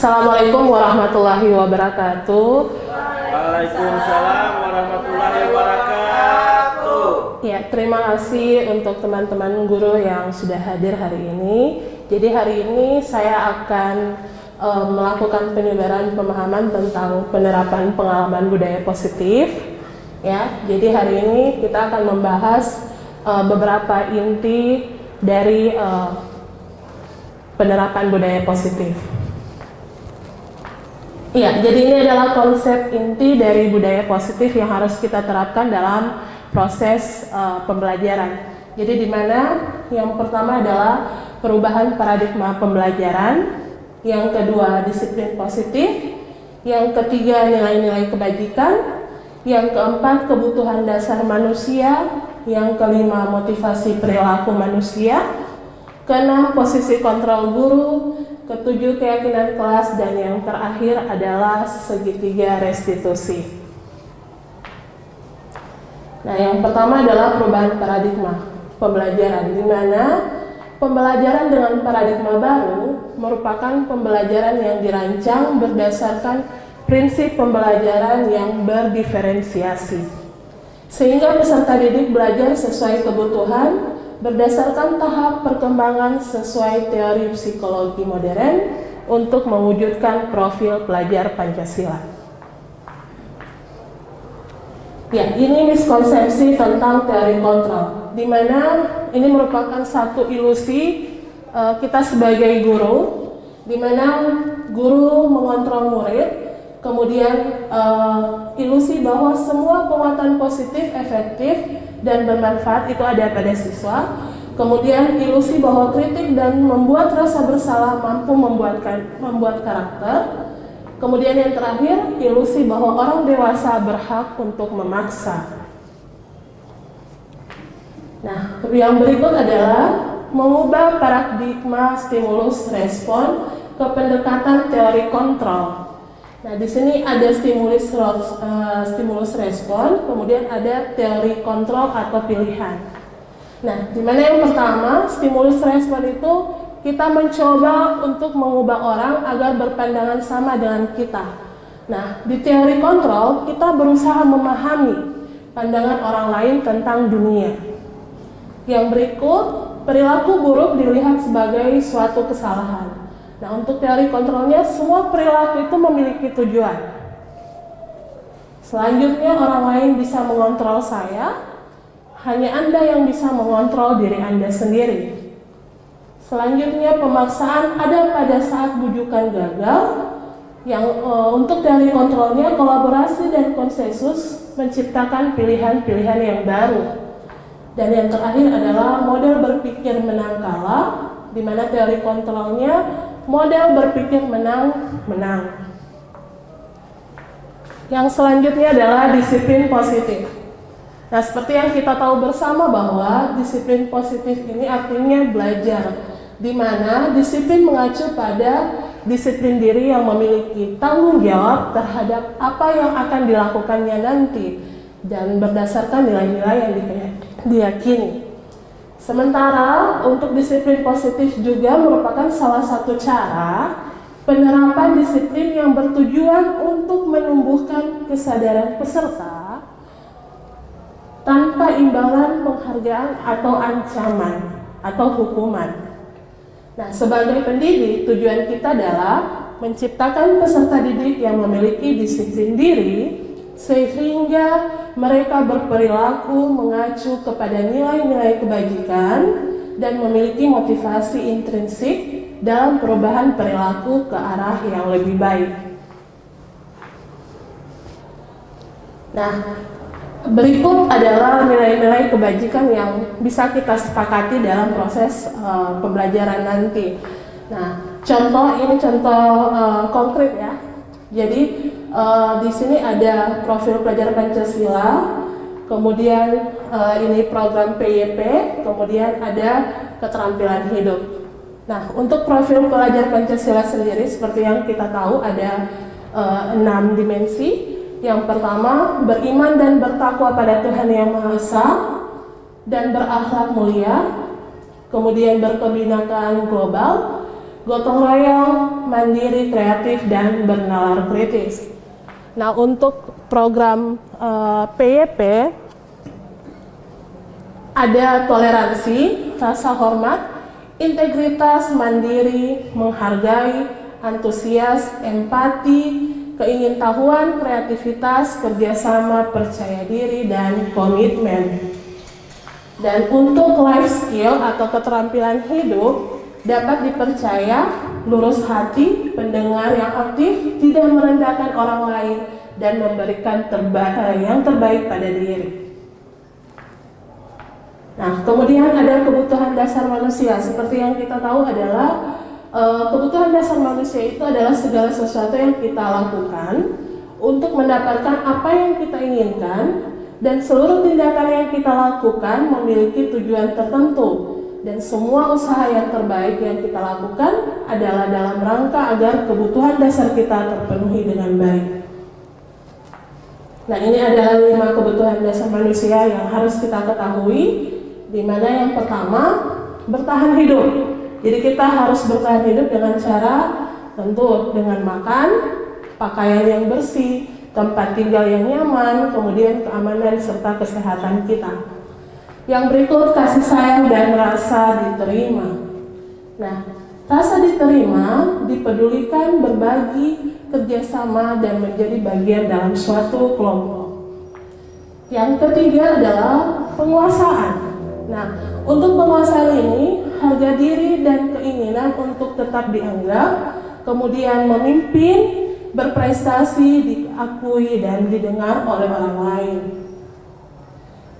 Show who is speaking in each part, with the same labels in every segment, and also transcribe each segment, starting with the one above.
Speaker 1: Assalamualaikum warahmatullahi wabarakatuh.
Speaker 2: Waalaikumsalam warahmatullahi wabarakatuh.
Speaker 1: Ya, terima kasih untuk teman-teman guru yang sudah hadir hari ini. Jadi hari ini saya akan melakukan penyebaran pemahaman tentang penerapan pengalaman budaya positif. Ya, jadi hari ini kita akan membahas beberapa inti dari penerapan budaya positif. Iya, jadi ini adalah konsep inti dari budaya positif yang harus kita terapkan dalam proses pembelajaran. Jadi di mana yang pertama adalah perubahan paradigma pembelajaran, yang kedua disiplin positif, yang ketiga nilai-nilai kebajikan, yang keempat kebutuhan dasar manusia, yang kelima motivasi perilaku manusia, keenam posisi kontrol guru, ketujuh keyakinan kelas, dan yang terakhir adalah segitiga restitusi. Nah, yang pertama adalah perubahan paradigma pembelajaran, di mana pembelajaran dengan paradigma baru merupakan pembelajaran yang dirancang berdasarkan prinsip pembelajaran yang berdiferensiasi, sehingga peserta didik belajar sesuai kebutuhan berdasarkan tahap perkembangan sesuai teori psikologi modern untuk mewujudkan profil pelajar Pancasila. Ya, ini miskonsepsi tentang teori kontrol, di mana ini merupakan satu ilusi kita sebagai guru, di mana guru mengontrol murid, kemudian ilusi bahwa semua penguatan positif, efektif, dan bermanfaat itu ada pada siswa. Kemudian ilusi bahwa kritik dan membuat rasa bersalah mampu membuat karakter. Kemudian yang terakhir, ilusi bahwa orang dewasa berhak untuk memaksa. Nah, yang berikut adalah mengubah paradigma stimulus respon ke pendekatan teori kontrol. Nah, di sini ada stimulus respon, kemudian ada teori kontrol atau pilihan. Nah, di mana yang pertama, stimulus respon itu kita mencoba untuk mengubah orang agar berpandangan sama dengan kita. Nah, di teori kontrol kita berusaha memahami pandangan orang lain tentang dunia. Yang berikut, perilaku buruk dilihat sebagai suatu kesalahan. Nah, untuk teori kontrolnya, semua perilaku itu memiliki tujuan. Selanjutnya, orang lain bisa mengontrol saya, hanya Anda yang bisa mengontrol diri Anda sendiri. Selanjutnya, pemaksaan ada pada saat bujukan gagal. Yang untuk teori kontrolnya, kolaborasi dan konsensus menciptakan pilihan-pilihan yang baru. Dan yang terakhir adalah model berpikir menang kalah, di mana teori kontrolnya model berpikir menang-menang. Yang selanjutnya adalah disiplin positif. Nah, seperti yang kita tahu bersama bahwa disiplin positif ini artinya belajar, di mana disiplin mengacu pada disiplin diri yang memiliki tanggung jawab terhadap apa yang akan dilakukannya nanti dan berdasarkan nilai-nilai yang diyakini. Sementara untuk disiplin positif juga merupakan salah satu cara penerapan disiplin yang bertujuan untuk menumbuhkan kesadaran peserta tanpa imbalan penghargaan atau ancaman atau hukuman. Nah, sebagai pendidik, tujuan kita adalah menciptakan peserta didik yang memiliki disiplin diri sehingga mereka berperilaku mengacu kepada nilai-nilai kebajikan dan memiliki motivasi intrinsik dalam perubahan perilaku ke arah yang lebih baik. Nah, berikut adalah nilai-nilai kebajikan yang bisa kita sepakati dalam proses pembelajaran nanti. Nah, ini contoh konkret ya. Jadi di sini ada profil pelajar Pancasila, kemudian ini program PYP, kemudian ada keterampilan hidup. Nah, untuk profil pelajar Pancasila sendiri seperti yang kita tahu ada 6 dimensi. Yang pertama, beriman dan bertakwa pada Tuhan Yang Maha Esa dan berakhlak mulia, kemudian berkebinekaan global, gotong royong, mandiri, kreatif, dan bernalar kritis. Nah, untuk program PYP ada toleransi, rasa hormat, integritas, mandiri, menghargai, antusias, empati, keingintahuan, kreativitas, kerjasama, percaya diri, dan komitmen. Dan untuk life skill atau keterampilan hidup dapat dipercaya, lurus hati, pendengar yang aktif, tidak merendahkan orang lain, dan memberikan yang terbaik pada diri. Nah, kemudian ada kebutuhan dasar manusia. Seperti yang kita tahu adalah kebutuhan dasar manusia itu adalah segala sesuatu yang kita lakukan untuk mendapatkan apa yang kita inginkan, dan seluruh tindakan yang kita lakukan memiliki tujuan tertentu, dan semua usaha yang terbaik yang kita lakukan adalah dalam rangka agar kebutuhan dasar kita terpenuhi dengan baik. Nah, ini adalah 5 kebutuhan dasar manusia yang harus kita ketahui, di mana yang pertama, bertahan hidup. Jadi kita harus bertahan hidup dengan cara tentu dengan makan, pakaian yang bersih, tempat tinggal yang nyaman, kemudian keamanan serta kesehatan kita. Yang berikut, kasih sayang dan rasa diterima. Nah, rasa diterima, dipedulikan, berbagi, kerjasama, dan menjadi bagian dalam suatu kelompok. Yang ketiga adalah penguasaan. Nah, untuk penguasaan ini, harga diri dan keinginan untuk tetap dianggap, kemudian memimpin, berprestasi, diakui, dan didengar oleh orang lain.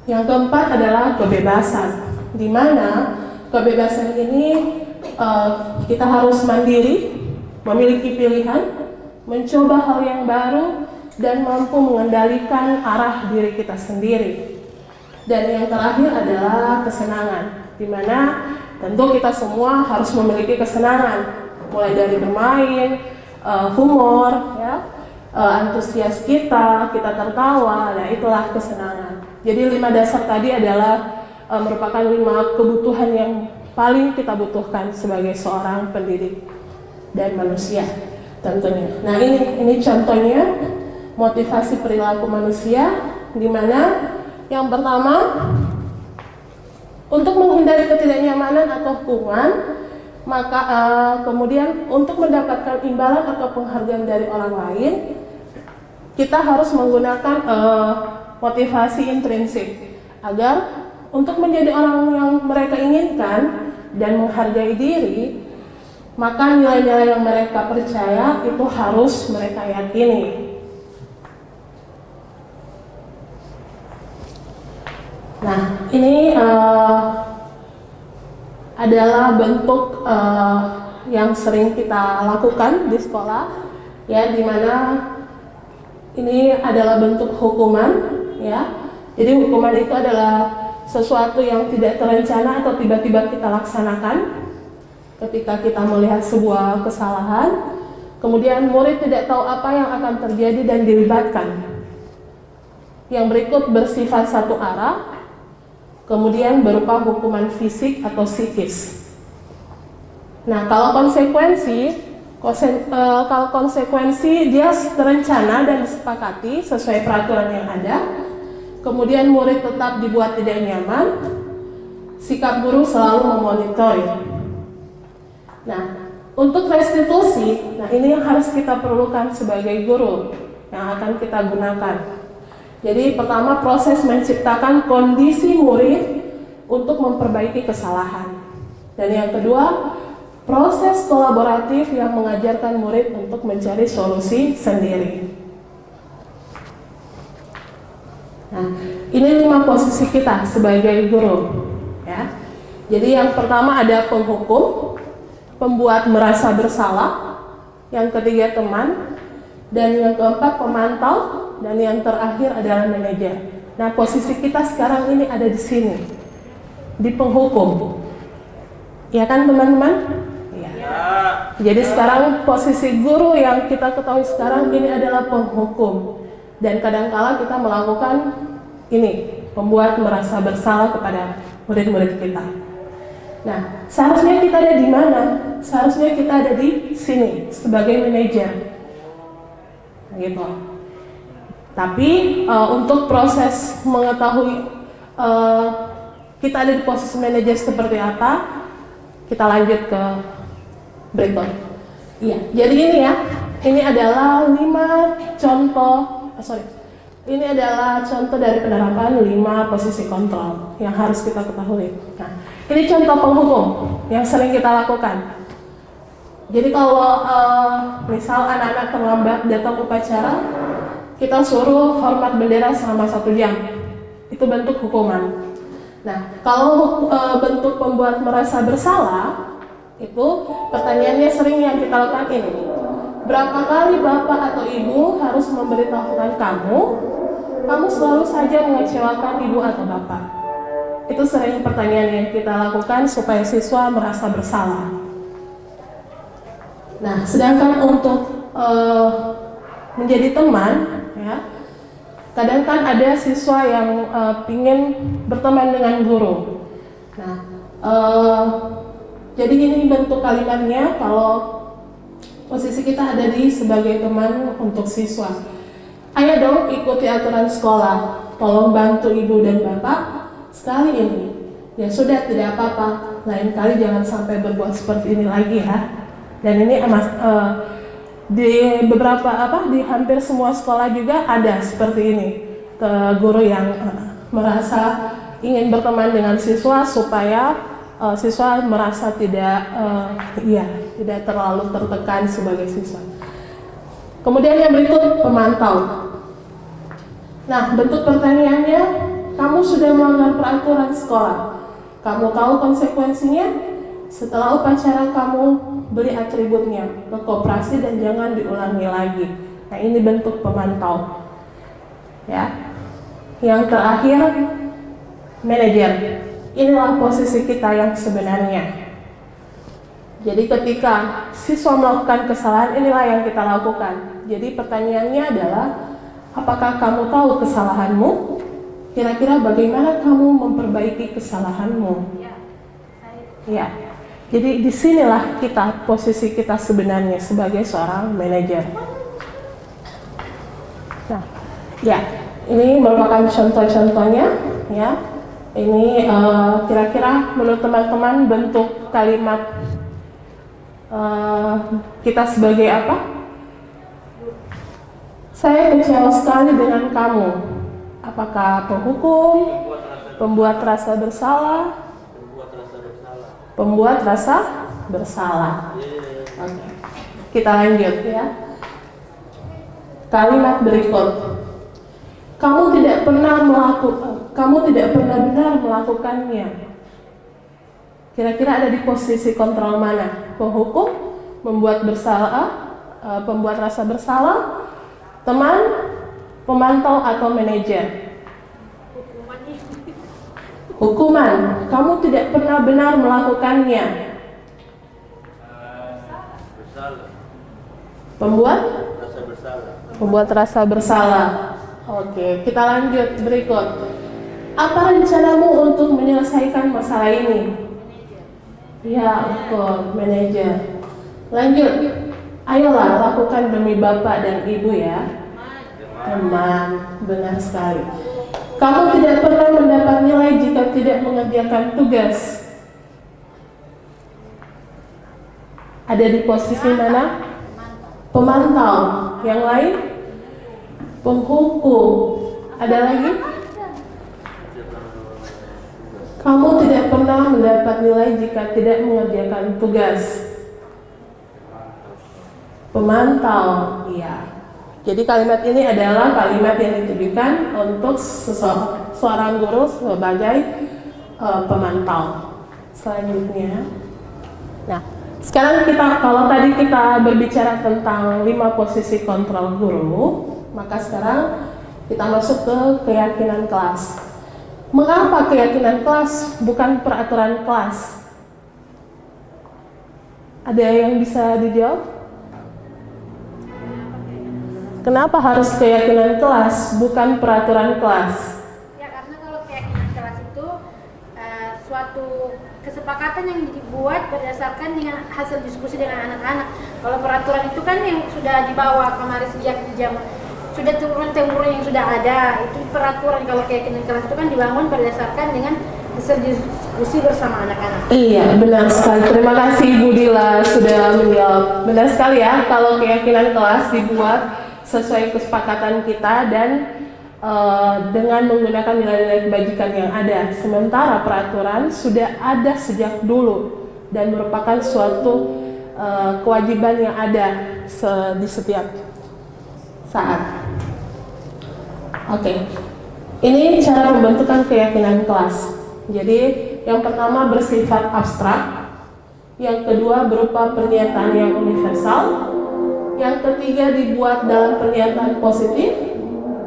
Speaker 1: Yang keempat adalah kebebasan, di mana kebebasan ini kita harus mandiri, memiliki pilihan, mencoba hal yang baru, dan mampu mengendalikan arah diri kita sendiri. Dan yang terakhir adalah kesenangan, di mana tentu kita semua harus memiliki kesenangan, mulai dari bermain, humor, ya, antusias kita tertawa, nah itulah kesenangan. Jadi 5 dasar tadi adalah merupakan 5 kebutuhan yang paling kita butuhkan sebagai seorang pendidik dan manusia tentunya. Nah, ini contohnya motivasi perilaku manusia, di mana yang pertama, untuk menghindari ketidaknyamanan atau hukuman, maka kemudian untuk mendapatkan imbalan atau penghargaan dari orang lain, kita harus menggunakan motivasi intrinsik agar untuk menjadi orang yang mereka inginkan dan menghargai diri, maka nilai-nilai yang mereka percaya itu harus mereka yakini. Nah, ini adalah bentuk yang sering kita lakukan di sekolah, ya, di mana ini adalah bentuk hukuman, ya. Jadi hukuman itu adalah sesuatu yang tidak terencana atau tiba-tiba kita laksanakan ketika kita melihat sebuah kesalahan, kemudian murid tidak tahu apa yang akan terjadi dan dilibatkan. Yang berikut bersifat satu arah, kemudian berupa hukuman fisik atau psikis. Nah, kalau konsekuensi dia terencana dan disepakati sesuai peraturan yang ada, kemudian murid tetap dibuat tidak nyaman, sikap guru selalu memonitor. Nah, untuk restitusi, nah ini yang harus kita perlukan sebagai guru yang akan kita gunakan. Jadi pertama, proses menciptakan kondisi murid untuk memperbaiki kesalahan. Dan yang kedua, proses kolaboratif yang mengajarkan murid untuk mencari solusi sendiri. Nah, ini 5 posisi kita sebagai guru, ya. Jadi yang pertama ada penghukum, pembuat merasa bersalah, yang ketiga teman, dan yang keempat pemantau, dan yang terakhir adalah manajer. Nah, posisi kita sekarang ini ada di sini, di penghukum, ya kan teman-teman? Ya. Jadi sekarang posisi guru yang kita ketahui sekarang ini adalah penghukum, dan kadangkala kita melakukan ini, membuat merasa bersalah kepada murid-murid kita. Nah, seharusnya kita ada di mana? Seharusnya kita ada di sini sebagai manajer, gitu. Tapi untuk proses mengetahui kita ada di posisi manajer seperti apa, kita lanjut ke berikut. Iya, jadi ini ya, ini adalah 5 contoh, ini adalah contoh dari penerapan 5 posisi kontrol yang harus kita ketahui. Nah, ini contoh penghukum yang sering kita lakukan. Jadi kalau misal anak-anak terlambat datang upacara, kita suruh hormat bendera selama 1 jam. Itu bentuk hukuman. Nah, kalau bentuk pembuat merasa bersalah, itu pertanyaannya sering yang kita lakukan ini. Berapa kali bapak atau ibu harus memberitahukan kamu selalu saja mengecewakan ibu atau bapak? Itu sering pertanyaan yang kita lakukan supaya siswa merasa bersalah. Nah, sedangkan untuk menjadi teman, ya, kadang kan ada siswa yang ingin berteman dengan guru. Nah, jadi ini bentuk kalimatnya kalau posisi kita ada di sebagai teman untuk siswa. Ayo dong ikuti aturan sekolah, tolong bantu ibu dan bapak sekali ini. Ya sudah, tidak apa-apa, lain kali jangan sampai berbuat seperti ini lagi ya. Dan ini di beberapa di hampir semua sekolah juga ada seperti ini, ke guru yang merasa ingin berteman dengan siswa supaya siswa merasa tidak terlalu tertekan sebagai siswa. Kemudian yang berikut, pemantau. Nah, bentuk pertanyaannya, kamu sudah melanggar peraturan sekolah, kamu tahu konsekuensinya. Setelah upacara kamu beli atributnya ke koperasi dan jangan diulangi lagi. Nah, ini bentuk pemantau. Ya. Yang terakhir, manajer. Inilah posisi kita yang sebenarnya. Jadi ketika siswa melakukan kesalahan, inilah yang kita lakukan. Jadi pertanyaannya adalah, apakah kamu tahu kesalahanmu? Kira-kira bagaimana kamu memperbaiki kesalahanmu? Ya. Jadi disinilah posisi kita sebenarnya sebagai seorang manajer. Nah, ya, ini merupakan contoh-contohnya, ya. Ini kira-kira menurut teman-teman bentuk kalimat kita sebagai apa? Saya kecewa sekali dengan kamu. Apakah penghukum, pembuat rasa bersalah? Pembuat rasa bersalah. Oke. Kita lanjut ya. Kalimat berikut. Kamu tidak pernah benar melakukannya. Kira-kira ada di posisi kontrol mana? Penghukum, membuat bersalah, pembuat rasa bersalah, teman, pemantau atau manajer? Hukuman, kamu tidak pernah benar melakukannya. Pembuat rasa bersalah. Oke, kita lanjut berikut. Apa rencanamu untuk menyelesaikan masalah ini? Ya, betul, manajer. Lanjut. Ayolah, lakukan demi bapak dan ibu ya. Teman, benar sekali. Kamu tidak pernah mendapat nilai jika tidak mengerjakan tugas. Ada di posisi mana? Pemantau. Yang lain? Penghukum. Ada lagi? Kamu tidak pernah mendapat nilai jika tidak mengerjakan tugas. Pemantau. Iya. Jadi kalimat ini adalah kalimat yang ditujukan untuk seorang guru sebagai pemantau. Selanjutnya, nah sekarang kalau tadi kita berbicara tentang 5 posisi kontrol guru, maka sekarang kita masuk ke keyakinan kelas. Mengapa keyakinan kelas bukan peraturan kelas? Ada yang bisa dijawab? Kenapa harus keyakinan kelas, bukan peraturan kelas?
Speaker 3: Ya, karena kalau keyakinan kelas itu suatu kesepakatan kesepakatan yang dibuat berdasarkan dengan hasil diskusi dengan anak-anak. Kalau peraturan itu kan yang sudah dibawa kemarin sejak jam sudah turun-temurun yang sudah ada, itu peraturan. Kalau keyakinan kelas itu kan dibangun berdasarkan dengan hasil diskusi bersama anak-anak.
Speaker 1: Iya, benar sekali. Terima kasih Ibu Dila sudah menjawab. Benar sekali ya, kalau keyakinan kelas dibuat sesuai kesepakatan kita dan dengan menggunakan nilai-nilai kebajikan yang ada. Sementara peraturan sudah ada sejak dulu dan merupakan suatu kewajiban yang ada di setiap saat. Oke, ini cara pembentukan keyakinan kelas. Jadi yang pertama bersifat abstrak, yang kedua berupa pernyataan yang universal, yang ketiga dibuat dalam pernyataan positif,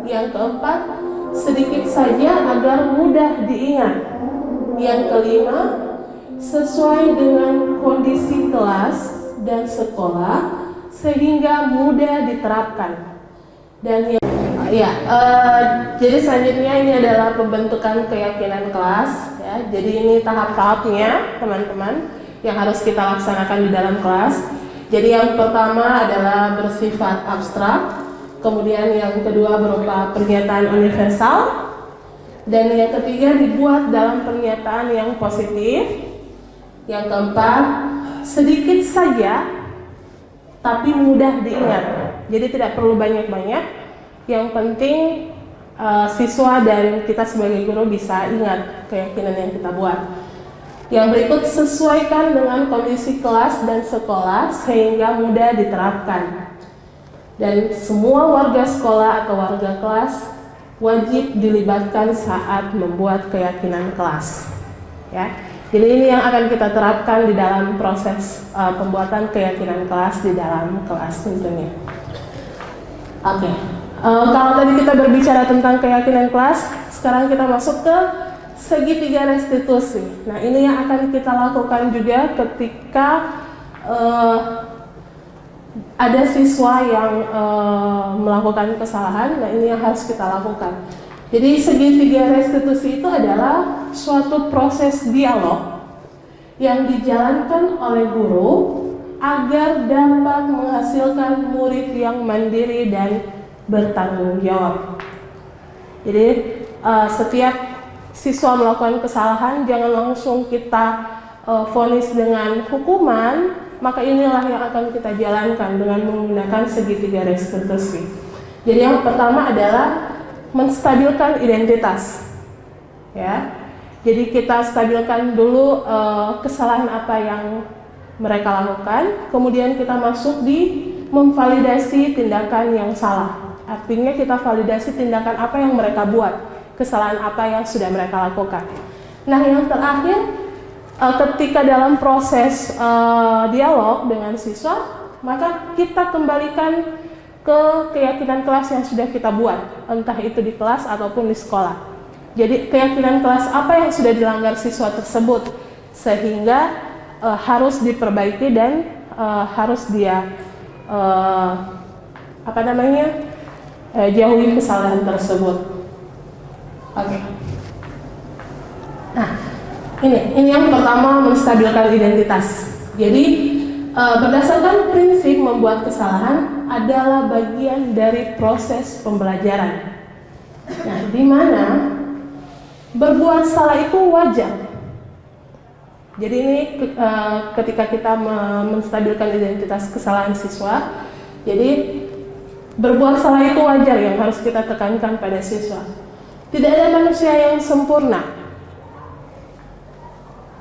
Speaker 1: yang keempat sedikit saja agar mudah diingat, yang kelima sesuai dengan kondisi kelas dan sekolah sehingga mudah diterapkan. Dan jadi selanjutnya ini adalah pembentukan keyakinan kelas ya. Jadi ini tahap-tahapnya teman-teman yang harus kita laksanakan di dalam kelas. Jadi yang pertama adalah bersifat abstrak, kemudian yang kedua berupa pernyataan universal, dan yang ketiga dibuat dalam pernyataan yang positif, yang keempat sedikit saja tapi mudah diingat. Jadi tidak perlu banyak-banyak, yang penting siswa dan kita sebagai guru bisa ingat keyakinan yang kita buat. Yang berikut sesuaikan dengan kondisi kelas dan sekolah sehingga mudah diterapkan. Dan semua warga sekolah atau warga kelas wajib dilibatkan saat membuat keyakinan kelas. Ya, jadi ini yang akan kita terapkan di dalam proses pembuatan keyakinan kelas di dalam kelas tentunya. Oke, kalau tadi kita berbicara tentang keyakinan kelas, sekarang kita masuk ke segitiga restitusi. Nah, ini yang akan kita lakukan juga ketika ada siswa yang melakukan kesalahan. Nah, ini yang harus kita lakukan. Jadi segitiga restitusi itu adalah suatu proses dialog yang dijalankan oleh guru agar dapat menghasilkan murid yang mandiri dan bertanggung jawab. Jadi setiap siswa melakukan kesalahan jangan langsung kita vonis dengan hukuman, maka inilah yang akan kita jalankan dengan menggunakan segitiga restitusi. Jadi yang pertama adalah menstabilkan identitas. Ya. Jadi kita stabilkan dulu kesalahan apa yang mereka lakukan, kemudian kita masuk di memvalidasi tindakan yang salah. Artinya kita validasi tindakan apa yang mereka buat, kesalahan apa yang sudah mereka lakukan. Nah, yang terakhir, ketika dalam proses dialog dengan siswa, maka kita kembalikan ke keyakinan kelas yang sudah kita buat, entah itu di kelas ataupun di sekolah. Jadi keyakinan kelas apa yang sudah dilanggar siswa tersebut, sehingga harus diperbaiki dan harus dia jauhi kesalahan tersebut. Oke. Nah, ini yang pertama, menstabilkan identitas. Jadi berdasarkan prinsip membuat kesalahan adalah bagian dari proses pembelajaran. Nah, di mana berbuat salah itu wajar. Jadi ini ketika kita menstabilkan identitas kesalahan siswa, jadi berbuat salah itu wajar yang harus kita tekankan pada siswa. Tidak ada manusia yang sempurna.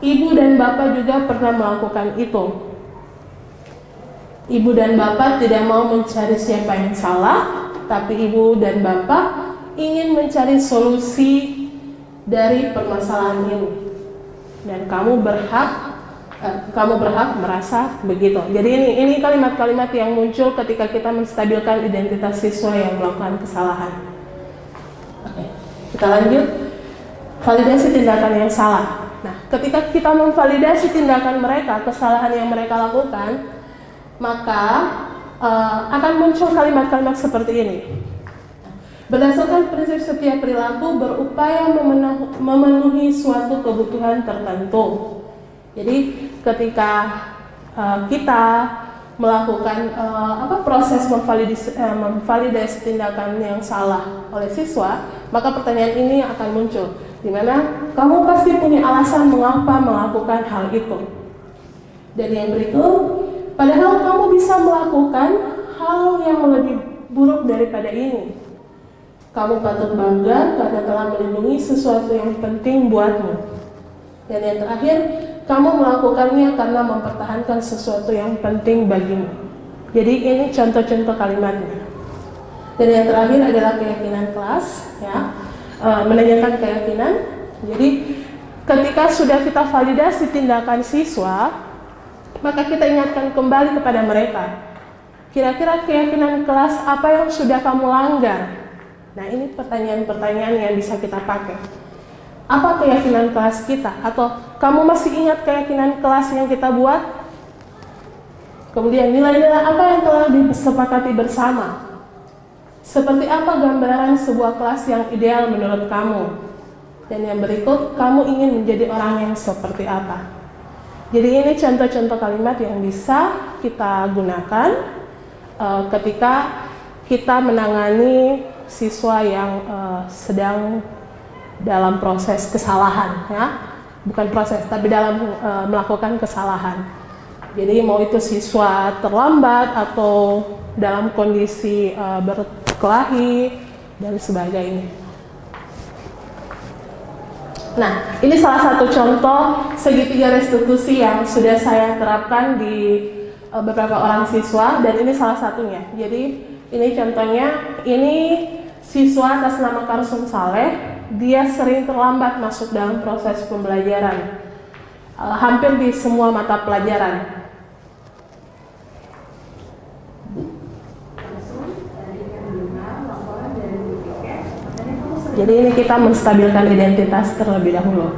Speaker 1: Ibu dan bapak juga pernah melakukan itu. Ibu dan bapak tidak mau mencari siapa yang salah, tapi ibu dan bapak ingin mencari solusi dari permasalahan ini. Dan kamu berhak merasa begitu. Jadi ini kalimat-kalimat yang muncul ketika kita menstabilkan identitas siswa yang melakukan kesalahan. Oke, kita lanjut. Validasi tindakan yang salah. Nah, ketika kita memvalidasi tindakan mereka, kesalahan yang mereka lakukan, maka akan muncul kalimat-kalimat seperti ini. Berdasarkan prinsip setiap perilaku berupaya memenuhi suatu kebutuhan tertentu. Jadi ketika kita melakukan proses memvalidasi tindakan yang salah oleh siswa, maka pertanyaan ini akan muncul, di mana kamu pasti punya alasan mengapa melakukan hal itu. Dan yang berikut, padahal kamu bisa melakukan hal yang lebih buruk daripada ini. Kamu patut bangga karena telah melindungi sesuatu yang penting buatmu. Dan yang terakhir, kamu melakukannya karena mempertahankan sesuatu yang penting bagimu. Jadi ini contoh-contoh kalimatnya. Dan yang terakhir adalah keyakinan kelas, ya, menanyakan keyakinan. Jadi ketika sudah kita validasi tindakan siswa, maka kita ingatkan kembali kepada mereka. Kira-kira keyakinan kelas apa yang sudah kamu langgar? Nah, ini pertanyaan-pertanyaan yang bisa kita pakai. Apa keyakinan kelas kita? Atau kamu masih ingat keyakinan kelas yang kita buat? Kemudian nilai-nilai apa yang telah disepakati bersama? Seperti apa gambaran sebuah kelas yang ideal menurut kamu? Dan yang berikut, kamu ingin menjadi orang yang seperti apa? Jadi ini contoh-contoh kalimat yang bisa kita gunakan ketika kita menangani siswa yang sedang dalam proses kesalahan, ya, bukan proses, tapi dalam melakukan kesalahan. Jadi mau itu siswa terlambat atau dalam kondisi berkelahi dan sebagainya. Nah, ini salah satu contoh segitiga restitusi yang sudah saya terapkan di beberapa orang siswa, dan ini salah satunya. Jadi ini contohnya, ini siswa atas nama Karsum Saleh. Dia sering terlambat masuk dalam proses pembelajaran, hampir di semua mata pelajaran. Jadi ini kita menstabilkan identitas terlebih dahulu.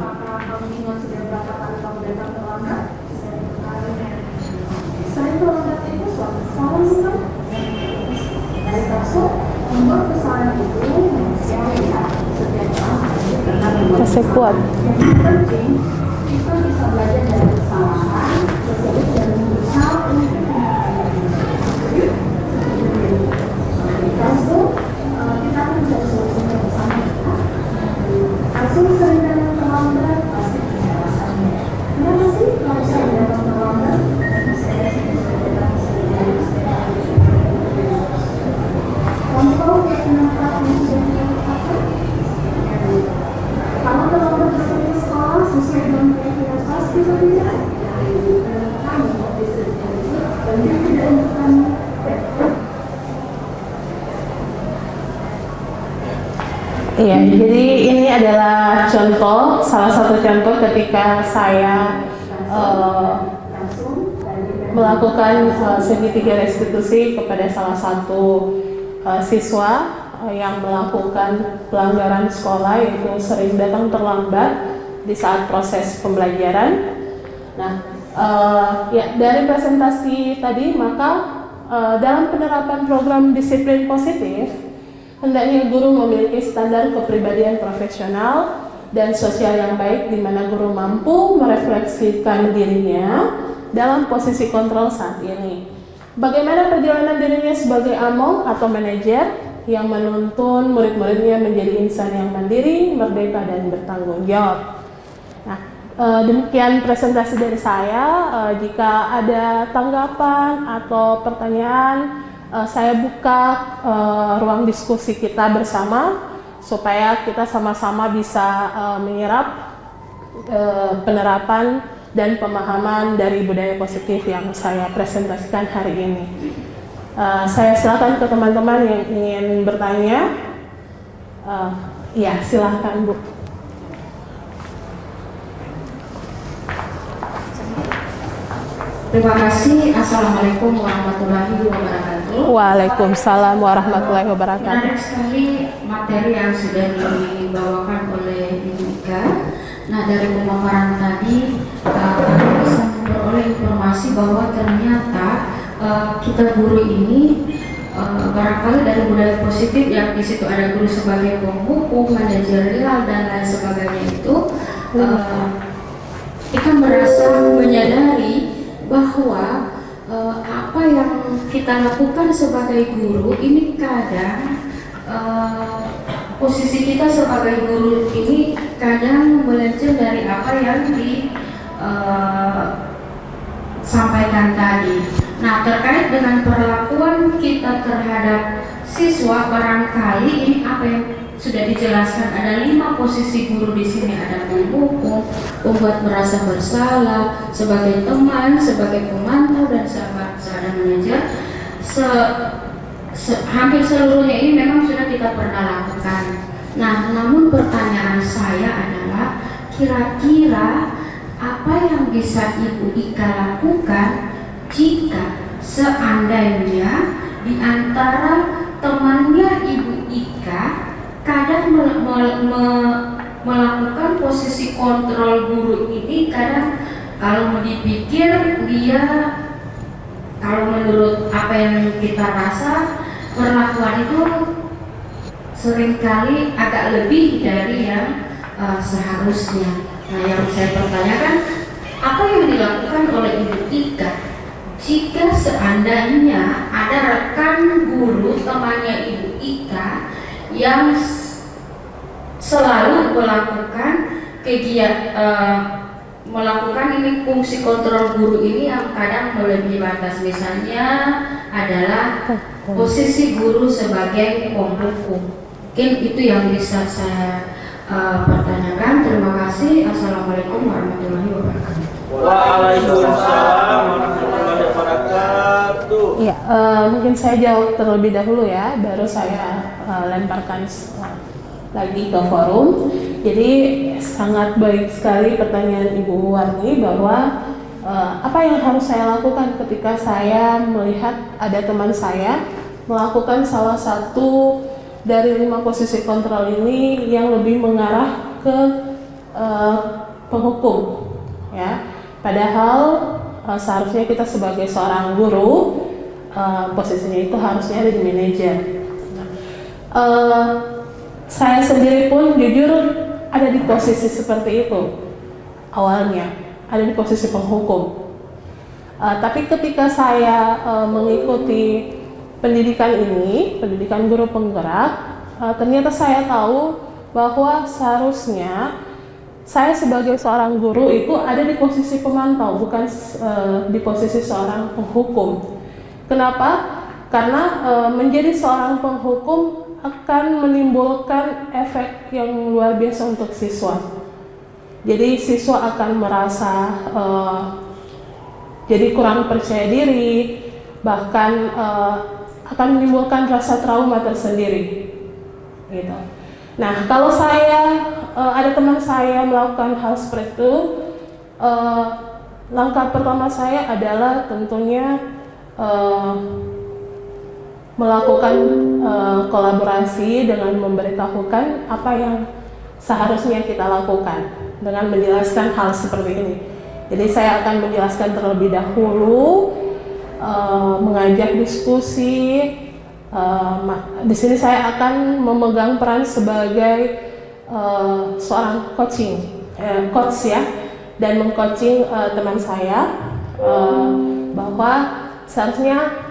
Speaker 1: Saya kuat. Kita bisa belajar dari kesalahan dan berusaha untuk kita akan mencari solusinya bersama. Langsung sering datang terlambat, pasti punya alasannya. Kenapa sih kalau saya datang terlambat? Saya kamu tahu kenapa kamu sudah dilakukan? Kamu terlambat di sekolah sesuai dengan keyakinan pasti tidak? Kamu bisa dan dia tidak untuk Iya, jadi ini adalah contoh, salah satu contoh ketika saya melakukan segitiga restitusi kepada salah satu siswa yang melakukan pelanggaran sekolah, yaitu sering datang terlambat di saat proses pembelajaran. Nah, ya, dari presentasi tadi, maka dalam penerapan program disiplin positif, hendaknya guru memiliki standar kepribadian profesional dan sosial yang baik, di mana guru mampu merefleksikan dirinya dalam posisi kontrol saat ini. Bagaimana perjalanan dirinya sebagai among atau manajer yang menuntun murid-muridnya menjadi insan yang mandiri, merdeka, dan bertanggung jawab. Nah, demikian presentasi dari saya. Jika ada tanggapan atau pertanyaan, saya buka ruang diskusi kita bersama supaya kita sama-sama bisa menyerap penerapan dan pemahaman dari budaya positif yang saya presentasikan hari ini. Saya silakan ke teman-teman yang ingin bertanya. Ya, silakan Bu.
Speaker 4: Terima kasih. Assalamualaikum warahmatullahi wabarakatuh.
Speaker 1: Waalaikumsalam warahmatullahi wabarakatuh.
Speaker 4: Menarik sekali materi yang sudah dibawakan oleh Ibu Ika. Nah, dari pemaparan tadi kami bisa memperoleh informasi bahwa ternyata kita guru ini barangkali dari budaya positif yang di situ ada guru sebagai penghukum, manajerial dan lain sebagainya itu Ika merasa menyadari bahwa apa yang kita lakukan sebagai guru ini kadang posisi kita sebagai guru ini kadang melenceng dari apa yang disampaikan tadi. Nah, terkait dengan perlakuan kita terhadap siswa, barangkali ini apa yang sudah dijelaskan, ada 5 posisi guru di sini, ada menghukum, membuat merasa bersalah, sebagai teman, sebagai pemantau, dan sahabat mengajar. Hampir seluruhnya ini memang sudah kita pernah lakukan. Nah, namun pertanyaan saya adalah kira-kira apa yang bisa Ibu Ika lakukan jika seandainya di antara temannya Ibu Ika kadang melakukan posisi kontrol guru ini, kadang kalau mau dipikir dia, kalau menurut apa yang kita rasa, perlakuan itu seringkali agak lebih dari yang seharusnya. Nah, yang saya pertanyakan, apa yang dilakukan oleh Ibu Ika jika seandainya ada rekan guru temannya Ibu Ika yang selalu melakukan kegiatan melakukan ini fungsi kontrol guru ini yang kadang melebihi batas. Misalnya adalah posisi guru sebagai penghukum. Mungkin itu yang bisa saya pertanyakan. Terima kasih. Assalamualaikum warahmatullahi wabarakatuh.
Speaker 2: Waalaikumsalam warahmatullahi wabarakatuh.
Speaker 1: Ya, mungkin saya jawab terlebih dahulu ya, baru saya lemparkan lagi ke forum. Jadi sangat baik sekali pertanyaan Ibu Warni bahwa apa yang harus saya lakukan ketika saya melihat ada teman saya melakukan salah satu dari 5 posisi kontrol ini yang lebih mengarah ke penghukum, ya. Padahal seharusnya kita sebagai seorang guru posisinya itu harusnya ada di manajer. Saya sendiri pun jujur ada di posisi seperti itu awalnya, ada di posisi penghukum. Tapi ketika saya mengikuti pendidikan ini, pendidikan guru penggerak, ternyata saya tahu bahwa seharusnya saya sebagai seorang guru itu ada di posisi pemantau, bukan di posisi seorang penghukum. Kenapa? Karena menjadi seorang penghukum akan menimbulkan efek yang luar biasa untuk siswa. Jadi siswa akan merasa jadi kurang percaya diri, bahkan akan menimbulkan rasa trauma tersendiri. Gitu. Nah, kalau saya ada teman saya melakukan hal seperti itu, langkah pertama saya adalah tentunya melakukan kolaborasi dengan memberitahukan apa yang seharusnya kita lakukan dengan menjelaskan hal seperti ini. Jadi saya akan menjelaskan terlebih dahulu, mengajak diskusi. Di sini saya akan memegang peran sebagai seorang coach ya, dan mengcoaching teman saya bahwa seharusnya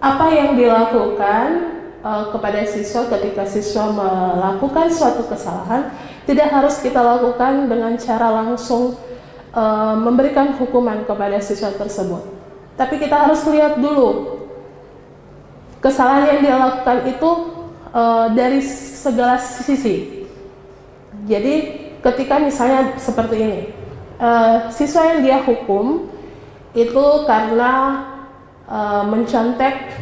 Speaker 1: apa yang dilakukan kepada siswa ketika siswa melakukan suatu kesalahan tidak harus kita lakukan dengan cara langsung memberikan hukuman kepada siswa tersebut. Tapi kita harus lihat dulu kesalahan yang dia lakukan itu dari segala sisi. Jadi ketika misalnya seperti ini, siswa yang dia hukum itu karena mencontek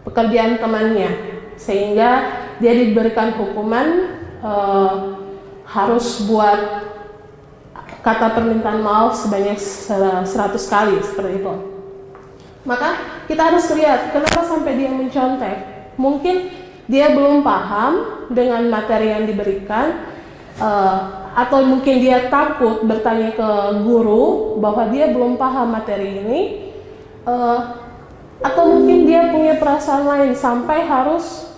Speaker 1: pekerjaan temannya, sehingga dia diberikan hukuman harus buat kata permintaan maaf sebanyak 100 kali seperti itu. Maka kita harus lihat kenapa sampai dia mencontek. Mungkin dia belum paham dengan materi yang diberikan, atau mungkin dia takut bertanya ke guru bahwa dia belum paham materi ini, atau mungkin dia punya perasaan lain sampai harus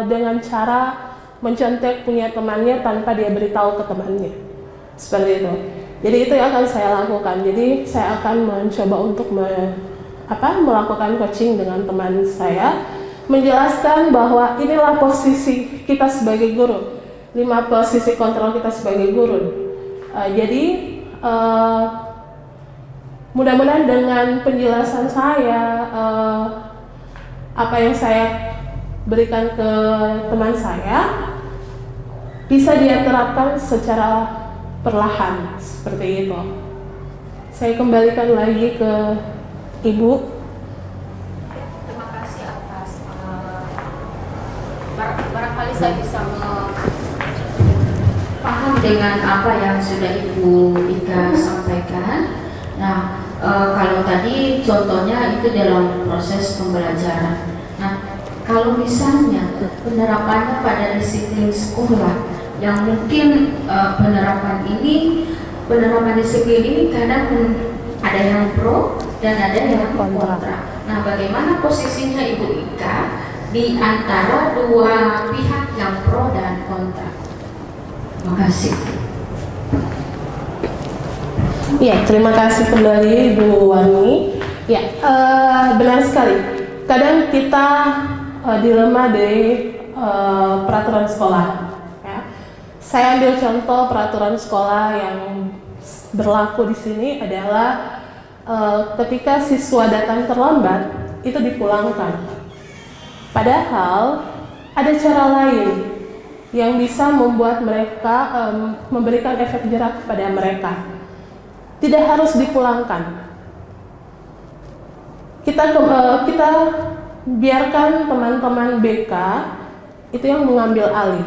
Speaker 1: dengan cara mencontek punya temannya tanpa dia beritahu ke temannya, seperti itu. Jadi itu yang akan saya lakukan. Jadi saya akan mencoba untuk melakukan coaching dengan teman saya, menjelaskan bahwa inilah posisi kita sebagai guru, 5 posisi kontrol kita sebagai guru. Jadi mudah-mudahan dengan penjelasan saya, apa yang saya berikan ke teman saya, bisa dia terapkan secara perlahan seperti itu. Saya kembalikan lagi ke Ibu.
Speaker 4: Terima kasih atas barangkali saya bisa paham dengan apa yang sudah Ibu Ika sampaikan. Nah, kalau tadi contohnya itu dalam proses pembelajaran. Nah, kalau misalnya penerapannya pada disiplin sekolah, yang mungkin penerapan disiplin ini kadang ada yang pro dan ada yang kontra. Nah, bagaimana posisinya Ibu Ika di antara dua pihak yang pro dan kontra? Terima kasih.
Speaker 1: Ya, terima kasih kembali Ibu Wani. Ya, benar sekali. Kadang kita dilema dari peraturan sekolah. Saya ambil contoh peraturan sekolah yang berlaku di sini adalah ketika siswa datang terlambat itu dipulangkan. Padahal ada cara lain yang bisa membuat mereka memberikan efek jerak kepada mereka. Tidak harus dipulangkan. Kita biarkan teman-teman BK itu yang mengambil alih.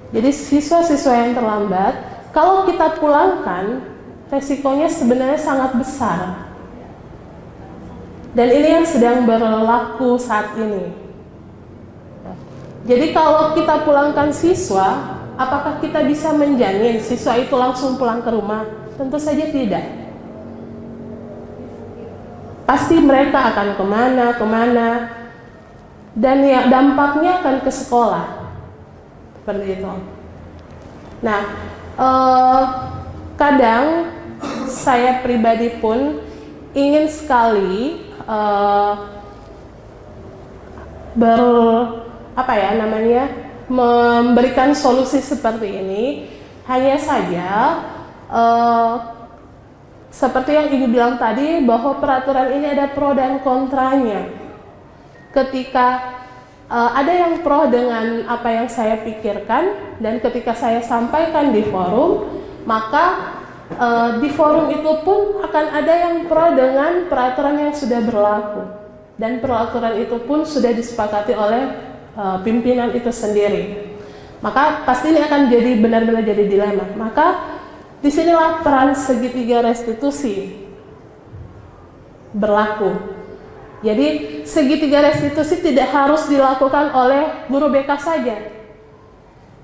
Speaker 1: Jadi siswa-siswa yang terlambat, kalau kita pulangkan, resikonya sebenarnya sangat besar. Dan ini yang sedang berlaku saat ini. Jadi kalau kita pulangkan siswa, apakah kita bisa menjamin siswa itu langsung pulang ke rumah? Tentu saja tidak. Pasti mereka akan kemana, dan ya dampaknya akan ke sekolah. Seperti itu. Nah, kadang saya pribadi pun ingin sekali memberikan solusi seperti ini. Hanya saja seperti yang Ibu bilang tadi, bahwa peraturan ini ada pro dan kontranya. Ketika ada yang pro dengan apa yang saya pikirkan, dan ketika saya sampaikan di forum, maka di forum itu pun akan ada yang pro dengan peraturan yang sudah berlaku, dan peraturan itu pun sudah disepakati oleh pimpinan itu sendiri. Maka pasti ini akan jadi benar-benar jadi dilema. Maka disinilah peran segitiga restitusi berlaku. Jadi segitiga restitusi tidak harus dilakukan oleh guru BK saja.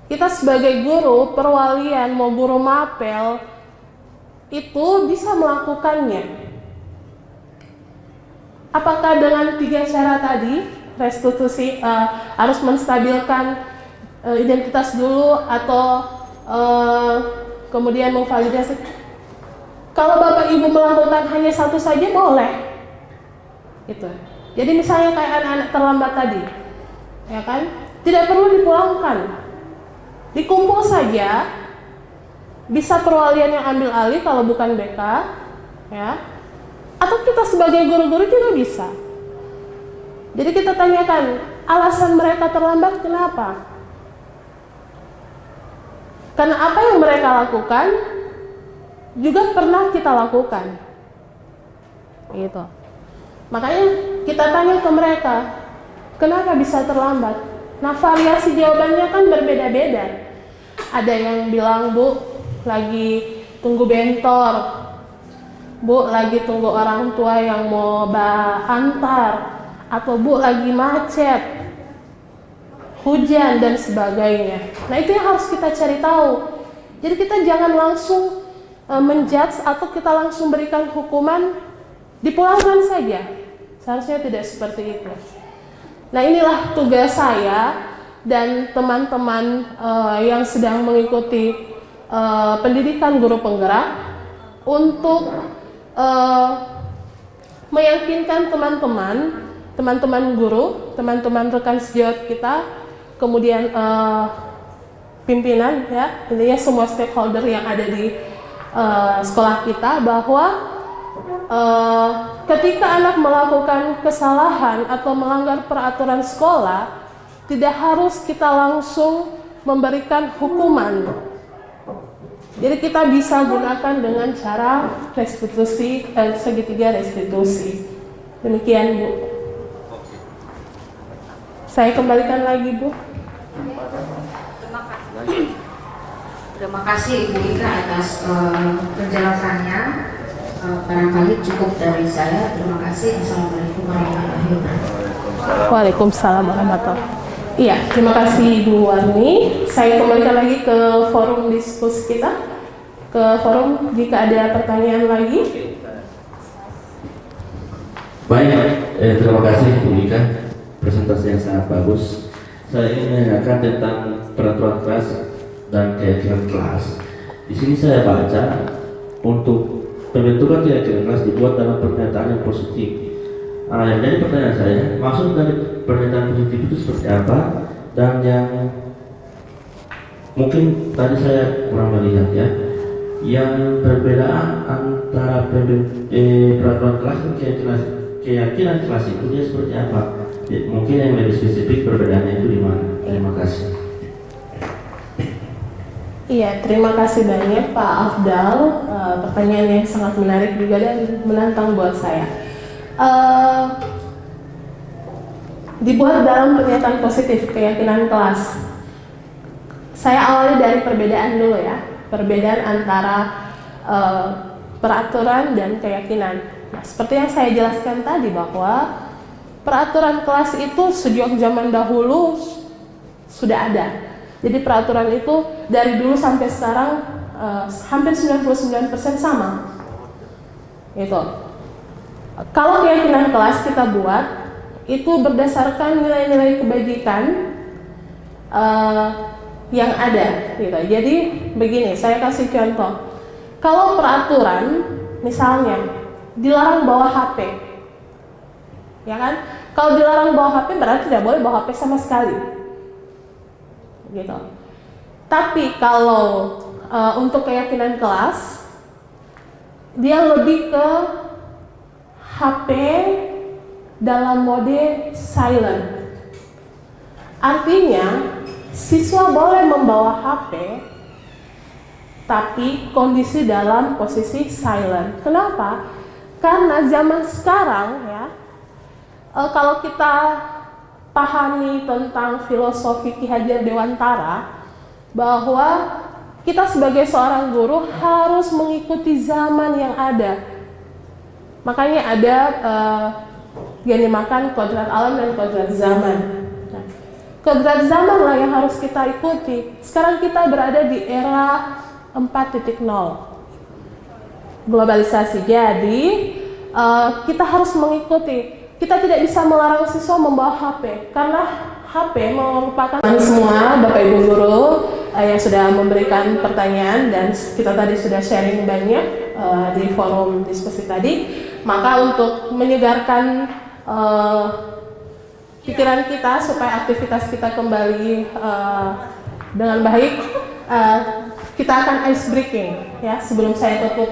Speaker 1: Kita sebagai guru perwalian, mau guru mapel, itu bisa melakukannya. Apakah dengan 3 cara tadi, restitusi harus menstabilkan identitas dulu, atau kemudian memvalidasi? Kalau Bapak Ibu melakukan hanya satu saja boleh. Itu. Jadi misalnya kayak anak-anak terlambat tadi, ya kan, tidak perlu dipulangkan, dikumpul saja, bisa perwalian yang ambil alih kalau bukan BK, ya, atau kita sebagai guru-guru juga bisa. Jadi kita tanyakan alasan mereka terlambat kenapa, karena apa yang mereka lakukan juga pernah kita lakukan, gitu. Makanya kita tanya ke mereka, kenapa bisa terlambat? Nah, variasi jawabannya kan berbeda-beda. Ada yang bilang, Bu, lagi tunggu bentor, Bu, lagi tunggu orang tua yang mau antar, atau Bu, lagi macet, hujan, dan sebagainya. Nah, itu yang harus kita cari tahu. Jadi kita jangan langsung menjudge atau kita langsung berikan hukuman, dipulangkan saja. Seharusnya tidak seperti itu. Nah, inilah tugas saya dan teman-teman yang sedang mengikuti pendidikan guru penggerak untuk meyakinkan teman-teman guru, teman-teman rekan sejawat kita, kemudian pimpinan, ya, intinya semua stakeholder yang ada di sekolah kita, bahwa ketika anak melakukan kesalahan atau melanggar peraturan sekolah, tidak harus kita langsung memberikan hukuman. Jadi kita bisa gunakan dengan cara restitusi, segitiga restitusi. Demikian, Bu. Saya kembalikan lagi, Bu.
Speaker 4: Terima kasih Ibu Ika atas penjelasannya. Barangkali cukup dari saya. Terima kasih. Assalamualaikum warahmatullahi wabarakatuh.
Speaker 1: Waalaikumsalam warahmatullahi wabarakatuh. Iya, terima kasih Bu Warni. Saya kembalikan lagi ke forum diskusi kita. Ke forum jika ada pertanyaan lagi.
Speaker 5: Baik, terima kasih Bu Ika, presentasi yang sangat bagus. Saya ingin menanyakan tentang peraturan kelas dan keyakinan kelas. Di sini saya baca untuk pembentukan keyakinan kelas dibuat dalam pernyataan yang positif. Yang jadi pertanyaan saya, maksud dari pernyataan positif itu seperti apa? Dan yang mungkin tadi saya kurang melihat, ya, yang perbedaan antara peraturan kelas dan keyakinan kelas itu dia seperti apa? Mungkin yang lebih spesifik perbedaannya itu di mana? Terima kasih.
Speaker 1: Iya, terima kasih banyak Pak Afdal. Pertanyaan yang sangat menarik juga dan menantang buat saya. Dibuat dalam pernyataan positif keyakinan kelas. Saya awali dari perbedaan dulu, ya. Perbedaan antara peraturan dan keyakinan. Nah, seperti yang saya jelaskan tadi bahwa peraturan kelas itu sejak zaman dahulu sudah ada. Jadi peraturan itu dari dulu sampai sekarang hampir 99% sama. Gitu. Kalau keyakinan kelas kita buat itu berdasarkan nilai-nilai kebajikan yang ada, gitu. Jadi begini, saya kasih contoh. Kalau peraturan, misalnya dilarang bawa HP, ya kan? Kalau dilarang bawa HP berarti tidak boleh bawa HP sama sekali, gitu. Tapi kalau untuk keyakinan kelas, dia lebih ke HP dalam mode silent. Artinya siswa boleh membawa HP tapi kondisi dalam posisi silent. Kenapa? Karena zaman sekarang, ya, kalau kita pahami tentang filosofi Ki Hajar Dewantara, bahwa kita sebagai seorang guru harus mengikuti zaman yang ada. Makanya ada yang dimakan kodrat alam dan kodrat zaman. Nah, kodrat zaman lah yang harus kita ikuti. Sekarang kita berada di era 4.0 globalisasi. Jadi kita harus mengikuti. Kita tidak bisa melarang siswa membawa HP karena HP merupakan semua Bapak Ibu guru yang sudah memberikan pertanyaan dan kita tadi sudah sharing banyak di forum diskusi tadi. Maka untuk menyegarkan pikiran kita supaya aktivitas kita kembali dengan baik, kita akan ice breaking, ya. Sebelum saya tutup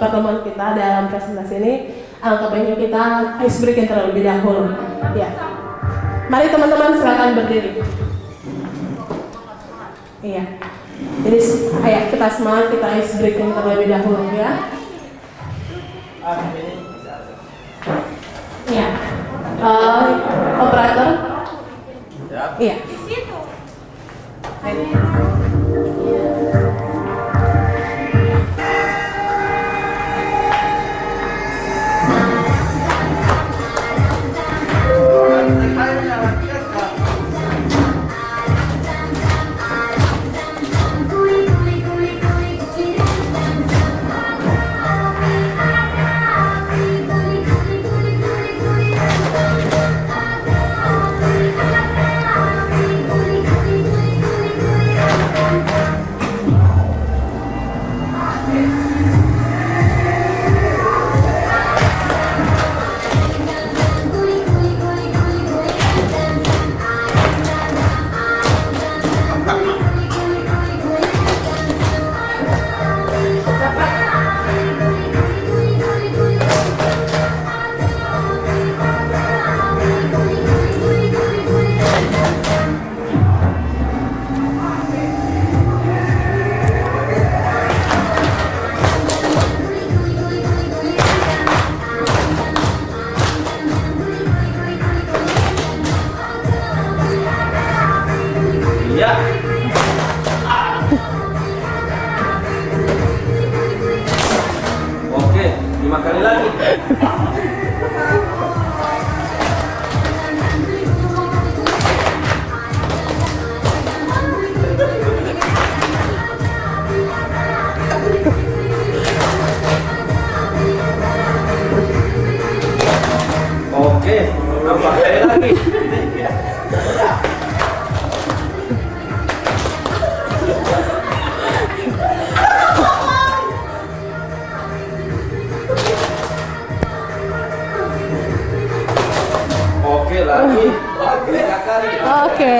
Speaker 1: pertemuan kita dalam presentasi ini, alangkah baiknya kita ice breaking terlebih dahulu, ya. Mari teman-teman silakan berdiri. Iya. Jadi ayo kita semangat, kita ice breaking terlebih dahulu, ya. Iya. Operator. Iya. Di situ.
Speaker 2: Ya. Oke, 5 kali lagi. Oke, 4 kali lagi. Oke lagi. 3 kali.
Speaker 1: Oke.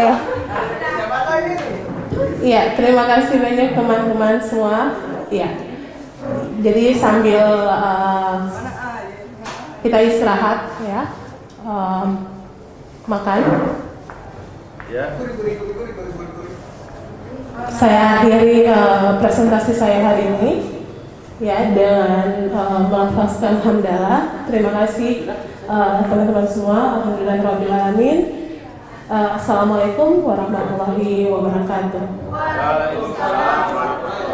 Speaker 1: Iya, terima kasih banyak teman-teman semua. Iya. Jadi sambil kita istirahat ya, makan.
Speaker 2: Ya.
Speaker 1: Saya akhiri presentasi saya hari ini ya dengan melafazkan hamdalah. Terima kasih teman-teman semua. Alhamdulillahirabbil alamin. Assalamualaikum warahmatullahi wabarakatuh.
Speaker 2: Waalaikumsalam.